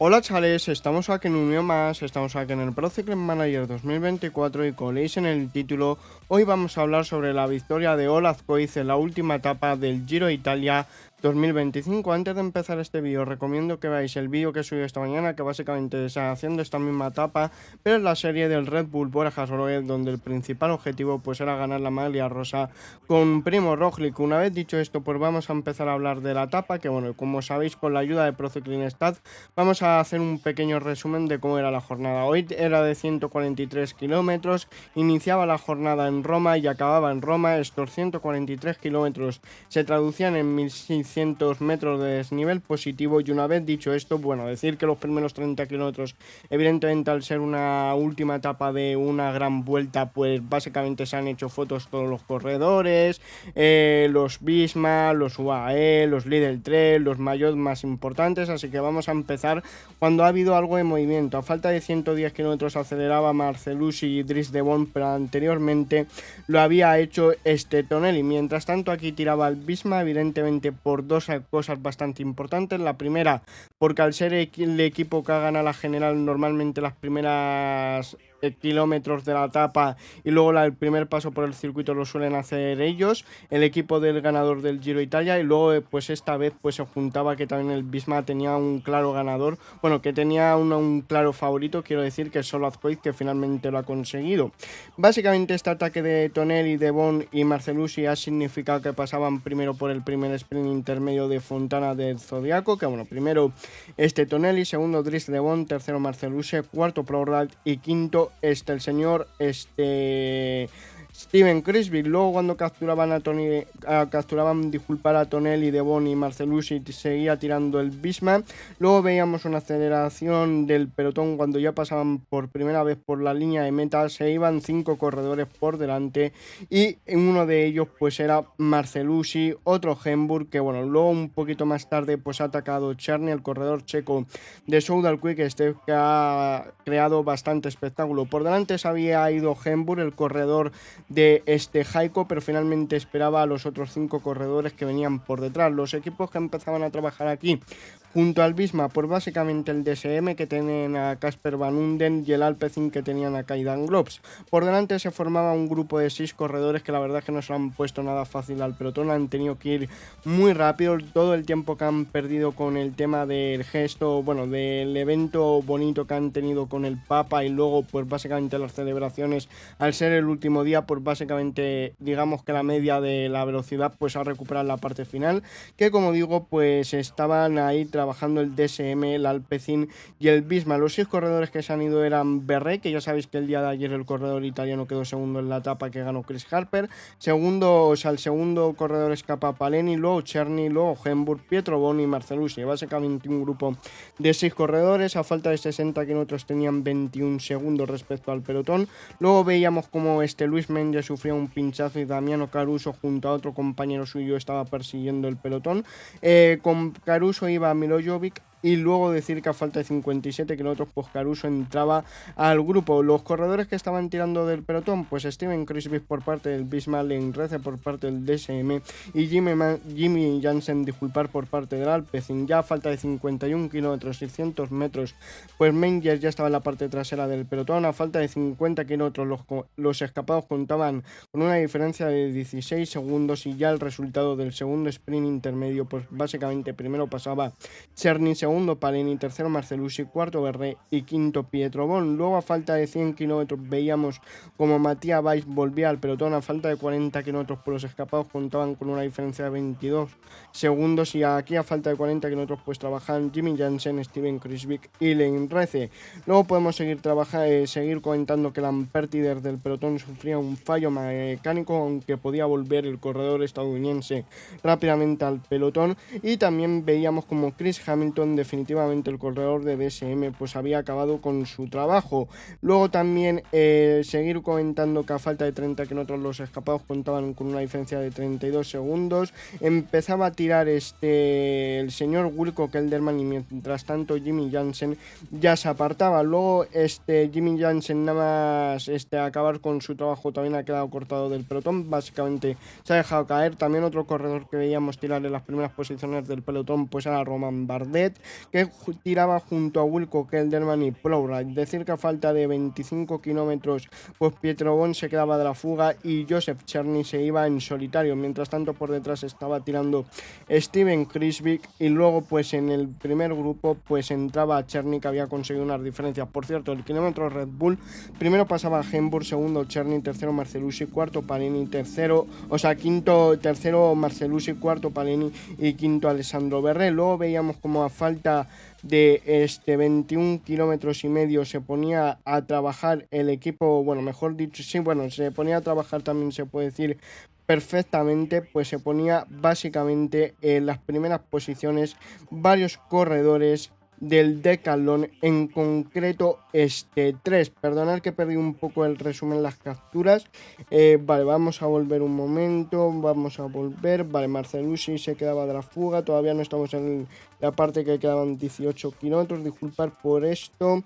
Hola chavales, estamos aquí en un vídeo más, estamos aquí en el Pro Cycling Manager 2024 y como leéis en el título, hoy vamos a hablar sobre la victoria de Ola Azcóiz en la última etapa del Giro Italia 2025. Antes de empezar este vídeo, recomiendo que veáis el vídeo que subí esta mañana, que básicamente está haciendo esta misma etapa, pero en la serie del Red Bull Bora Hansgrohe, donde el principal objetivo pues era ganar la maglia rosa con Primo Roglic. Una vez dicho esto, pues vamos a empezar a hablar de la etapa, que bueno, como sabéis, con la ayuda de Pro Cycling Stats, vamos a hacer un pequeño resumen de cómo era la jornada. Hoy era de 143 kilómetros, iniciaba la jornada en Roma y acababa en Roma. Estos 143 kilómetros se traducían en 1600 metros de desnivel positivo. Y una vez dicho esto, bueno, decir que los primeros 30 kilómetros, evidentemente al ser una última etapa de una gran vuelta, pues básicamente se han hecho fotos todos los corredores, los Bisma, los UAE, los Lidl Trail, los Maillot más importantes. Así que vamos a empezar cuando ha habido algo de movimiento. A falta de 110 kilómetros aceleraba Marcelucci y Dries de Bon, pero anteriormente lo había hecho Tonelli. Mientras tanto, aquí tiraba el Bisma, evidentemente por dos cosas bastante importantes. La primera, porque al ser el equipo que ha ganado la general, normalmente las primeras kilómetros de la etapa y luego el primer paso por el circuito lo suelen hacer ellos, el equipo del ganador del Giro Italia. Y luego pues esta vez pues se juntaba que también el Bisma tenía un claro ganador, bueno, que tenía un claro favorito, quiero decir que solo Azcóiz, que finalmente lo ha conseguido. Básicamente este ataque de Tonelli, de Bon y Marcelucci ha significado que pasaban primero por el primer sprint intermedio de Fontana del Zodiaco, que bueno, primero Tonelli, segundo Dries de Bon, tercero Marcelucci, cuarto Prodal y quinto el señor Steven Crisby. Luego cuando capturaban a Tonelli, de Bon y Marcelucci, seguía tirando el Bisma. Luego veíamos una aceleración del pelotón cuando ya pasaban por primera vez por la línea de meta. Se iban 5 corredores por delante y uno de ellos pues era Marcelucci, otro Hemburg, que bueno, luego un poquito más tarde pues ha atacado Czerny, el corredor checo de Soudal Quick Step, que ha creado bastante espectáculo. Por delante se había ido Hemburg, el corredor de Jaiko, pero finalmente esperaba a los otros 5 corredores que venían por detrás. Los equipos que empezaban a trabajar aquí junto al Bisma, pues básicamente el DSM, que tienen a Casper Van Unden, y el Alpecin, que tenían a Kaidan Globs. Por delante se formaba un grupo de 6 corredores que la verdad es que no se han puesto nada fácil al pelotón, han tenido que ir muy rápido. Todo el tiempo que han perdido con el tema del gesto, bueno, del evento bonito que han tenido con el Papa, y luego pues básicamente las celebraciones, al ser el último día, pues básicamente digamos que la media de la velocidad pues ha recuperado la parte final, que como digo pues estaban ahí trabajando el DSM, el Alpecin y el Bisma. Los 6 corredores que se han ido eran Berré, que ya sabéis que el día de ayer el corredor italiano quedó segundo en la etapa que ganó Chris Harper. El segundo corredor escapa Paleni, luego Czerny, luego Hemburg, Pietro Boni y Marcelucci. Básicamente un grupo de 6 corredores. A falta de 60 kilómetros tenían 21 segundos respecto al pelotón. Luego veíamos como Luis Mendes sufría un pinchazo y Damiano Caruso junto a otro compañero suyo estaba persiguiendo el pelotón. Con Caruso iba Milojovic. Y luego decir que a falta de 57 kilómetros pues Caruso entraba al grupo. Los corredores que estaban tirando del pelotón, pues Steven Crisby por parte del Bisma, Rece por parte del DSM y Jimmy Jansen, disculpar, por parte del Alpecin. Ya a falta de 51 kilómetros, 600 metros, pues Menger ya estaba en la parte trasera del pelotón. A falta de 50 kilómetros los escapados contaban con una diferencia de 16 segundos y ya el resultado del segundo sprint intermedio, pues básicamente primero pasaba Czerny, segundo Paleni, tercero Marcelucci, cuarto Berré y quinto Pietro Bon. Luego a falta de 100 kilómetros veíamos como Matías Valls volvía al pelotón. A falta de 40 kilómetros por los escapados contaban con una diferencia de 22 segundos y aquí a falta de 40 kilómetros pues trabajan Jimmy Jansen, Steven Criswick y Rece. Luego podemos seguir comentando que Lampertider del pelotón sufría un fallo mecánico, aunque podía volver el corredor estadounidense rápidamente al pelotón. Y también veíamos como Chris Hamilton, definitivamente el corredor de DSM, pues había acabado con su trabajo. Luego también seguir comentando que a falta de 30 kilómetros los escapados contaban con una diferencia de 32 segundos. Empezaba a tirar el señor Wilco Kelderman y mientras tanto Jimmy Jansen ya se apartaba. Luego Jimmy Jansen, nada más acabar con su trabajo, también ha quedado cortado del pelotón. Básicamente se ha dejado caer. También otro corredor que veíamos tirar en las primeras posiciones del pelotón pues era Romain Bardet. que tiraba junto a Wilco Kelderman y Plowright. Decir que a falta de 25 kilómetros pues Pietro Bon se quedaba de la fuga y Joseph Cherney se iba en solitario. Mientras tanto por detrás estaba tirando Steven Kruijswijk y luego pues en el primer grupo pues entraba Cherney, que había conseguido unas diferencias. Por cierto, el kilómetro Red Bull primero pasaba Hemburg, segundo Cherney, tercero Marcellucci, cuarto Paleni, tercero Marcellucci, cuarto Paleni y quinto Alessandro Berré. Luego veíamos como a falta de 21 kilómetros y medio se ponía a trabajar el equipo, bueno, mejor dicho, sí, bueno, se ponía a trabajar también se puede decir perfectamente, pues se ponía básicamente en las primeras posiciones varios corredores del Decathlon, en concreto 3. Perdonad que perdí un poco el resumen, las capturas. Vale, vamos a volver un momento, vale, Marcellucci se quedaba de la fuga, todavía no estamos en la parte que quedaban 18 kilómetros, disculpad por esto.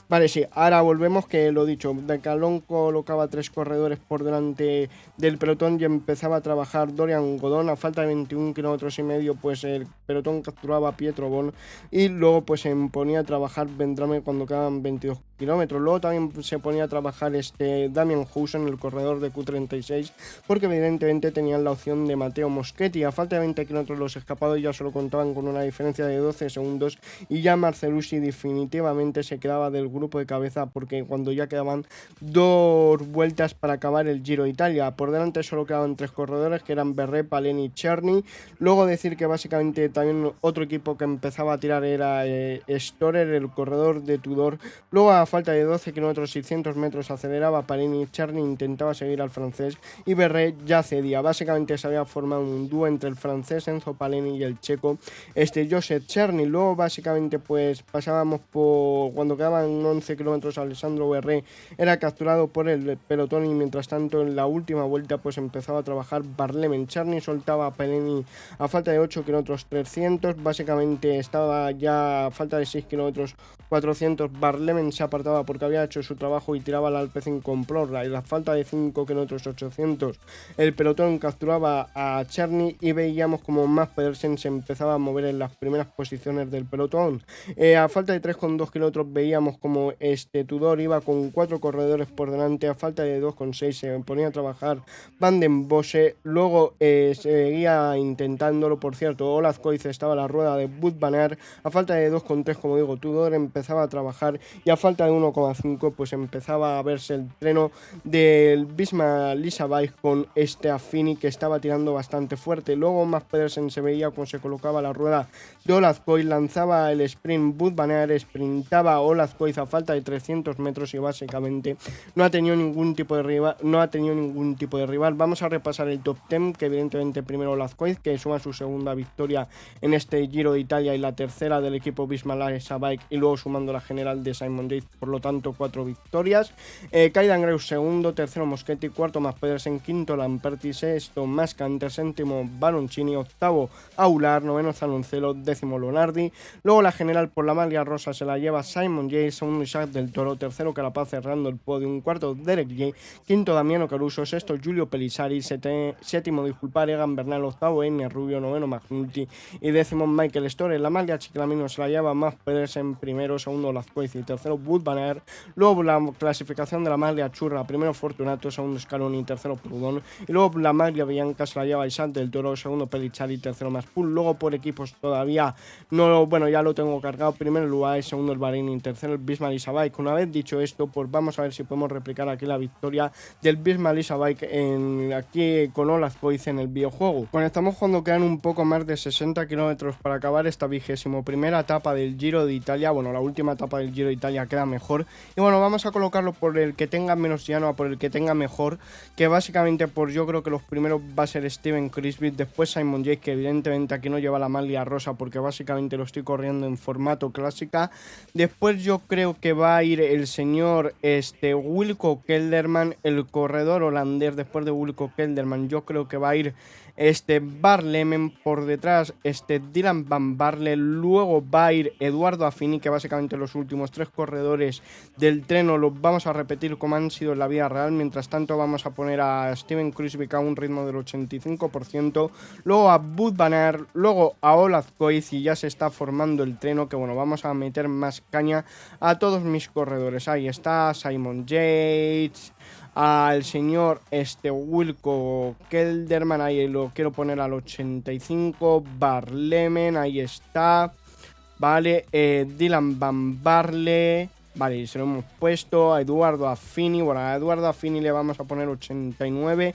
Vale, sí, ahora volvemos, que lo dicho, Decathlon colocaba 3 corredores por delante del pelotón y empezaba a trabajar Dorian Godon. A falta de 21 kilómetros y medio, pues el pelotón capturaba a Pietro Bon y luego pues se ponía a trabajar Vendrame cuando quedaban 22 kilómetros. Luego también se ponía a trabajar Damian Housen, el corredor de Q36, porque evidentemente tenían la opción de Matteo Moschetti. A falta de 20 kilómetros los escapados ya solo contaban con una diferencia de 12 segundos y ya Marcellucci definitivamente se quedaba del grupo de cabeza, porque cuando ya quedaban 2 vueltas para acabar el Giro de Italia, por delante solo quedaban 3 corredores, que eran Berré, Paleni y Cherney. Luego decir que básicamente también otro equipo que empezaba a tirar era Storer, el corredor de Tudor. Luego a falta de 12 kilómetros 600 metros aceleraba Paleni, Cherney intentaba seguir al francés y Berré ya cedía. Básicamente se había formado un dúo entre el francés Enzo Paleni y el checo Joseph Cherney. Luego básicamente pues pasábamos por cuando quedaban 11 kilómetros, Alessandro Berré era capturado por el pelotón y mientras tanto en la última vuelta pues empezaba a trabajar Barlemen. Cherney soltaba a Peleni a falta de 8 kilómetros 300, básicamente estaba ya a falta de 6 kilómetros 400, Barlemen se apartaba porque había hecho su trabajo y tiraba al Alpecin con Plowright. Y a falta de 5 kilómetros 800 el pelotón capturaba a Cherney y veíamos como Mads Pedersen se empezaba a mover en las primeras posiciones del pelotón. A falta de 3,2 kilómetros veíamos como Tudor iba con 4 corredores por delante. A falta de 2,6 se ponía a trabajar Van den Bossche. Luego seguía intentándolo, por cierto, Olaf Koiz estaba a la rueda de Wout van Aert. A falta de 2,3, como digo, Tudor empezaba a trabajar y a falta de 1,5 pues empezaba a verse el treno del Visma Lease con Affini, que estaba tirando bastante fuerte. Luego Mads Pedersen se veía como se colocaba la rueda de Olaf Koiz, lanzaba el sprint Wout van Aert, sprintaba Olaf Koiz a falta de 300 metros y básicamente no ha tenido ningún tipo de rival. Vamos a repasar el top 10, que evidentemente primero Olaf Koiz, que suma su segunda victoria en este Giro de Italia y la tercera del equipo Visma Lease y luego sumando la general de Simon Yates, por lo tanto 4 victorias. Kaydan Greus segundo, tercero Moschetti, cuarto Mads Pedersen, quinto Lamperti, sexto Mascanter, séptimo Baroncini, octavo Aular, noveno Zanoncello, décimo Lonardi. Luego la general por la maglia rosa se la lleva Simon Yates, segundo Isaac del Toro, tercero Carapaz cerrando el podio, un cuarto Derek Yee, quinto Damiano Caruso, sexto Giulio Pelissari, séptimo Egan Bernal, octavo Enya Rubio, noveno Magnulti y décimo Michael Storer. La maglia Ciclamino se la lleva Mads Pedersen primero, segundo Olaf Koiz y tercero Wout van Aert. Luego la clasificación de la maglia Churra, primero Fortunato, segundo Scaloni, tercero Proudhon, y luego la maglia Bianca se la lleva Isaac del Toro, segundo Pelissari, tercero Maspool. Luego por equipos todavía no, bueno, ya lo tengo cargado, primero el UAE, segundo el Bahrein, tercero el Visma Lease. Una vez dicho esto, pues vamos a ver si podemos replicar aquí la victoria del Visma Lease aquí con Olaf Koiz en el videojuego. Conectamos cuando quedan un poco más de 60 kilómetros para acabar esta 21ª etapa del Giro de Italia. Bueno, la última etapa del Giro de Italia queda mejor. Y bueno, vamos a colocarlo por el que tenga menos llano a por el que tenga mejor, que básicamente pues yo creo que los primeros va a ser Steven Kruijswijk, después Simon Yates, que evidentemente aquí no lleva la maglia rosa porque básicamente lo estoy corriendo en formato clásica. Después yo creo que va a ir el señor Wilco Kelderman, el corredor holandés. Después de Wilco Kelderman yo creo que va a ir Barlemen, por detrás Dylan Van Barle, luego va a ir Eduardo Affini, que básicamente los últimos 3 corredores del Treno los vamos a repetir como han sido en la vida real. Mientras tanto vamos a poner a Steven Kruijswijk a un ritmo del 85%, luego a Wout van Aert, luego a Olaf Koiz, y ya se está formando el Treno, que bueno, vamos a meter más caña a todos mis corredores. Ahí está Simon Yates, al señor Wilco Kelderman, ahí lo quiero poner al 85, Barlemen, ahí está, vale, Dylan Van Barle, vale, se lo hemos puesto, a Eduardo Affini, bueno, a Eduardo Affini le vamos a poner 89,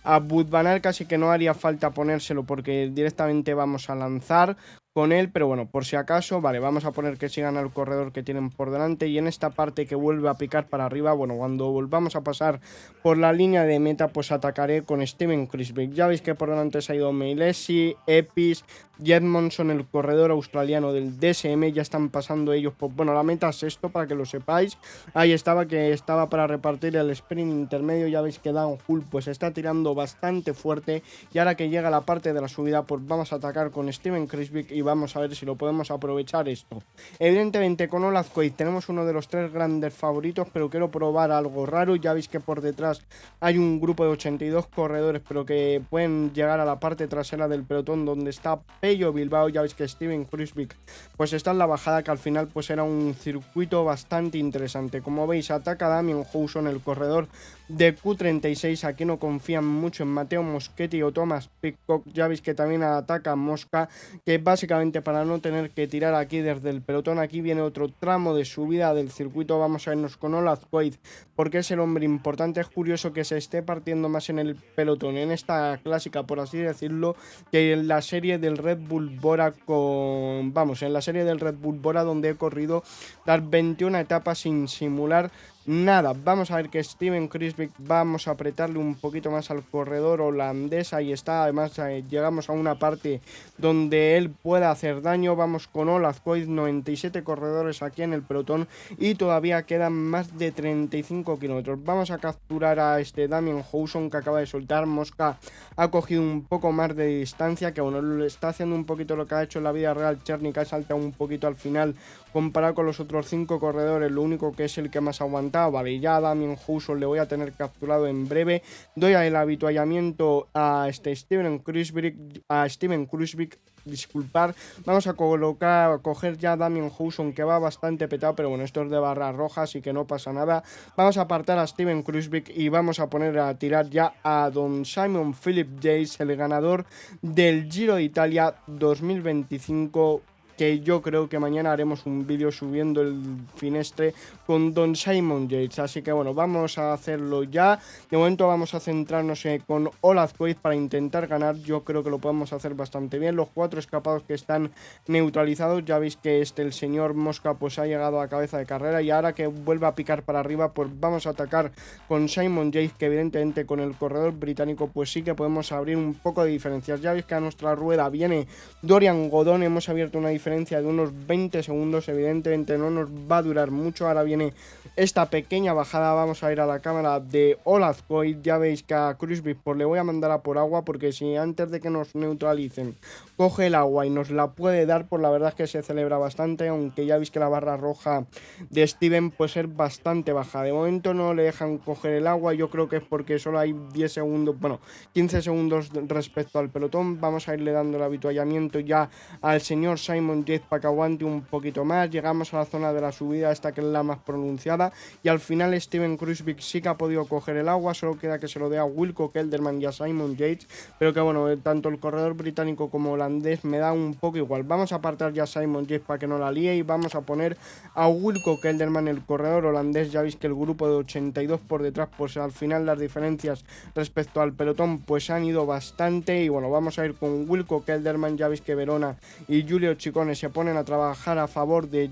a Wout van Aert casi que no haría falta ponérselo porque directamente vamos a lanzar con él, pero bueno, por si acaso, vale, vamos a poner que sigan al corredor que tienen por delante, y en esta parte que vuelve a picar para arriba, bueno, cuando volvamos a pasar por la línea de meta, pues atacaré con Steven Kruijswijk. Ya veis que por delante se ha ido Meilesi, Epis, Edmondson, el corredor australiano del DSM, ya están pasando ellos, pues bueno, la meta es esto, para que lo sepáis. Ahí estaba, que estaba para repartir el sprint intermedio, ya veis que Dan Hull pues está tirando bastante fuerte, y ahora que llega la parte de la subida, pues vamos a atacar con Steven Kruijswijk y vamos a ver si lo podemos aprovechar esto. Evidentemente con Olaf Koiz tenemos uno de los 3 grandes favoritos, pero quiero probar algo raro. Ya veis que por detrás hay un grupo de 82 corredores, pero que pueden llegar a la parte trasera del pelotón donde está Pello Bilbao. Ya veis que Steven Kruijswijk pues está en la bajada, que al final pues era un circuito bastante interesante. Como veis, ataca Damien Howson, el corredor de Q36. Aquí no confían mucho en Matteo Moschetti o Thomas Pidcock. Ya veis que también ataca Mosca, que básicamente para no tener que tirar aquí desde el pelotón. Aquí viene otro tramo de subida del circuito, vamos a irnos con Olaf Koiz porque es el hombre importante. Es curioso que se esté partiendo más en el pelotón en esta clásica, por así decirlo, que en la serie del Red Bull Bora en la serie del Red Bull Bora, donde he corrido las 21 etapas sin simular nada. Vamos a ver que Steven Kruijswijk, vamos a apretarle un poquito más al corredor holandés, ahí está. Además llegamos a una parte donde él pueda hacer daño. Vamos con Olaf Koiz, 97 corredores aquí en el pelotón y todavía quedan más de 35 kilómetros. Vamos a capturar a Damien Howson, que acaba de soltar. Mosca ha cogido un poco más de distancia, que bueno, le está haciendo un poquito lo que ha hecho en la vida real Cherny, que ha saltado un poquito al final comparado con los otros 5 corredores. Lo único que es el que más ha aguantado. Vale, ya a Damien Howson le voy a tener capturado en breve. Doy el habituallamiento a Steven Kruijswijk, disculpar. Vamos a coger ya a Damien Howson, que va bastante petado, pero bueno, esto es de barras rojas, así que no pasa nada. Vamos a apartar a Steven Kruijswijk y vamos a poner a tirar ya a don Simon Philip Yates, el ganador del Giro de Italia 2025, que yo creo que mañana haremos un vídeo subiendo el finestre con don Simon Yates. Así que bueno, vamos a hacerlo ya. De momento vamos a centrarnos con Olaf Koiz para intentar ganar. Yo creo que lo podemos hacer bastante bien. Los 4 escapados que están neutralizados, ya veis que el señor Mosca pues ha llegado a cabeza de carrera, y ahora que vuelve a picar para arriba, pues vamos a atacar con Simon Yates, que evidentemente con el corredor británico pues sí que podemos abrir un poco de diferencias. Ya veis que a nuestra rueda viene Dorian Godon, hemos abierto una diferencia de unos 20 segundos, evidentemente no nos va a durar mucho. Ahora viene esta pequeña bajada, vamos a ir a la cámara de Olaf Koiz. Ya veis que a Kruijswijk pues le voy a mandar a por agua, porque si antes de que nos neutralicen coge el agua y nos la puede dar, pues la verdad es que se celebra bastante, aunque ya veis que la barra roja de Steven puede ser bastante baja. De momento no le dejan coger el agua, yo creo que es porque solo hay 10 segundos, bueno, 15 segundos respecto al pelotón. Vamos a irle dando el habituallamiento ya al señor Simon Yates para que aguante un poquito más. Llegamos a la zona de la subida, esta que es la más pronunciada, y al final Steven Kruijswijk sí que ha podido coger el agua. Solo queda que se lo dé a Wilco Kelderman y a Simon Yates, pero que bueno, tanto el corredor británico como holandés me da un poco igual. Vamos a apartar ya a Simon Yates para que no la líe, y vamos a poner a Wilco Kelderman, el corredor holandés. Ya veis que el grupo de 82 por detrás, pues al final las diferencias respecto al pelotón pues han ido bastante, y bueno, vamos a ir con Wilco Kelderman. Ya veis que Verona y Giulio Ciccone Raikkonen se ponen a trabajar a favor de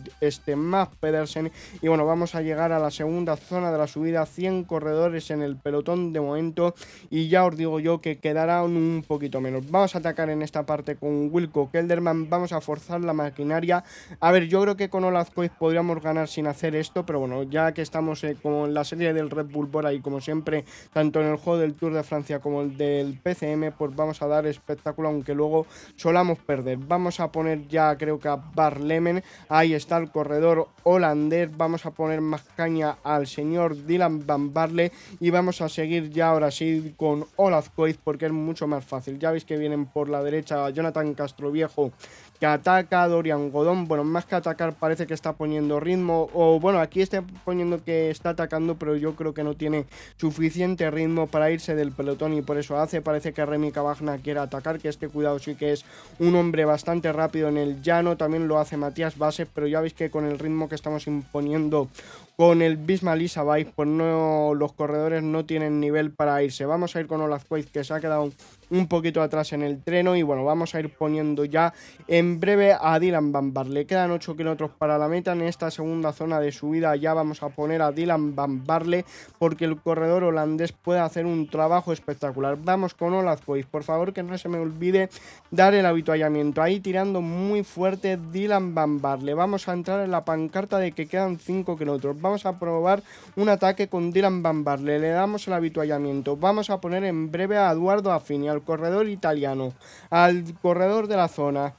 Mads Pedersen. Y bueno, vamos a llegar a la segunda zona de la subida, 100 corredores en el pelotón de momento, y ya os digo yo que quedará un poquito menos. Vamos a atacar en esta parte con Wilco Kelderman, vamos a forzar la maquinaria. A ver, yo creo que con Olazcoiz podríamos ganar sin hacer esto, pero bueno, ya que estamos como en la serie del Red Bull Bora y como siempre, tanto en el juego del Tour de Francia como el del PCM, pues vamos a dar espectáculo, aunque luego solamos perder. Vamos a poner ya, creo que a Barlemen, ahí está el corredor holandés. Vamos a poner más caña al señor Dylan Van Baarle y vamos a seguir ya ahora sí con Olazcoiz, porque es mucho más fácil. Ya veis que vienen por la derecha Jonathan Castroviejo, que ataca, Dorian Godón, bueno, más que atacar parece que está poniendo ritmo, o bueno, aquí está poniendo que está atacando, pero yo creo que no tiene suficiente ritmo para irse del pelotón y por eso hace, parece que Remy Cavagna quiere atacar, que este cuidado sí que es un hombre bastante rápido en el llano, también lo hace Matías Bases, pero ya veis que con el ritmo que estamos imponiendo con el Bisma Isabay, pues no, los corredores no tienen nivel para irse. Vamos a ir con Olazcoiz, que se ha quedado un poquito atrás en el treno, y bueno, vamos a ir poniendo ya en breve a Dylan Van Baarle. Quedan 8 kilómetros para la meta. En esta segunda zona de subida ya vamos a poner a Dylan Van Baarle, porque el corredor holandés puede hacer un trabajo espectacular. Vamos con Olazcoiz, por favor que no se me olvide dar el avituallamiento. Ahí tirando muy fuerte Dylan Van Baarle. Vamos a entrar en la pancarta de que quedan 5 kilómetros. Vamos a probar un ataque con Dylan Van Baarle. Le damos el avituallamiento. Vamos a poner en breve a Eduardo Affini, al corredor italiano, al corredor de la zona.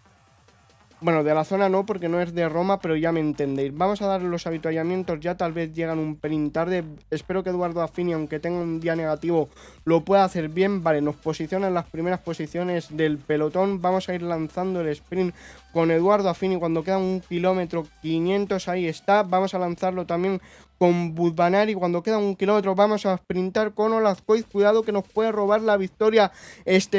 Bueno, de la zona no, porque no es de Roma, pero ya me entendéis. Vamos a dar los avituallamientos, ya tal vez llegan un pelín tarde. Espero que Eduardo Affini, aunque tenga un día negativo, lo pueda hacer bien. Vale, nos posiciona en las primeras posiciones del pelotón. Vamos a ir lanzando el sprint con Eduardo Affini cuando queda 1 kilómetro 500, ahí está. Vamos a lanzarlo también con Budvanari cuando queda 1 kilómetro. Vamos a sprintar con Olazcoiz, cuidado que nos puede robar la victoria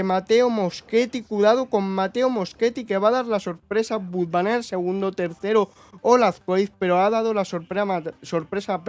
Matteo Moschetti, cuidado con Matteo Moschetti, que va a dar la sorpresa. Budvaner segundo, tercero Olazcoiz, pero ha dado la sorpresa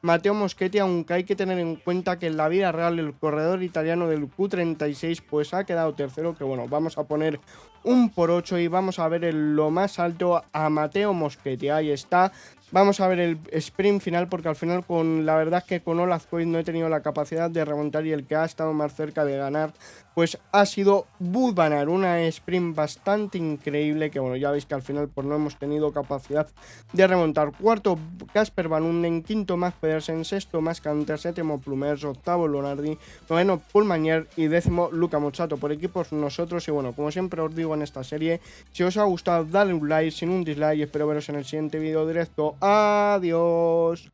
Matteo Moschetti, aunque hay que tener en cuenta que en la vida real el corredor italiano del Q36 pues ha quedado tercero, que bueno, vamos a poner un por 8 y vamos a ver en lo más alto a Matteo Moschetti, ahí está. Vamos a ver el sprint final, porque al final la verdad es que con Olazcoiz no he tenido la capacidad de remontar, y el que ha estado más cerca de ganar pues ha sido Budvanar, una sprint bastante increíble, que bueno, ya veis que al final pues no hemos tenido capacidad de remontar. Cuarto Casper Van Unden, quinto Mads Pedersen, sexto Mads Canter, séptimo Plumers, octavo Lonardi, noveno Pullmanier y décimo Luca Mozzato. Por equipos nosotros, y bueno, como siempre os digo en esta serie, si os ha gustado dale un like, sin un dislike, y espero veros en el siguiente vídeo directo. Adiós.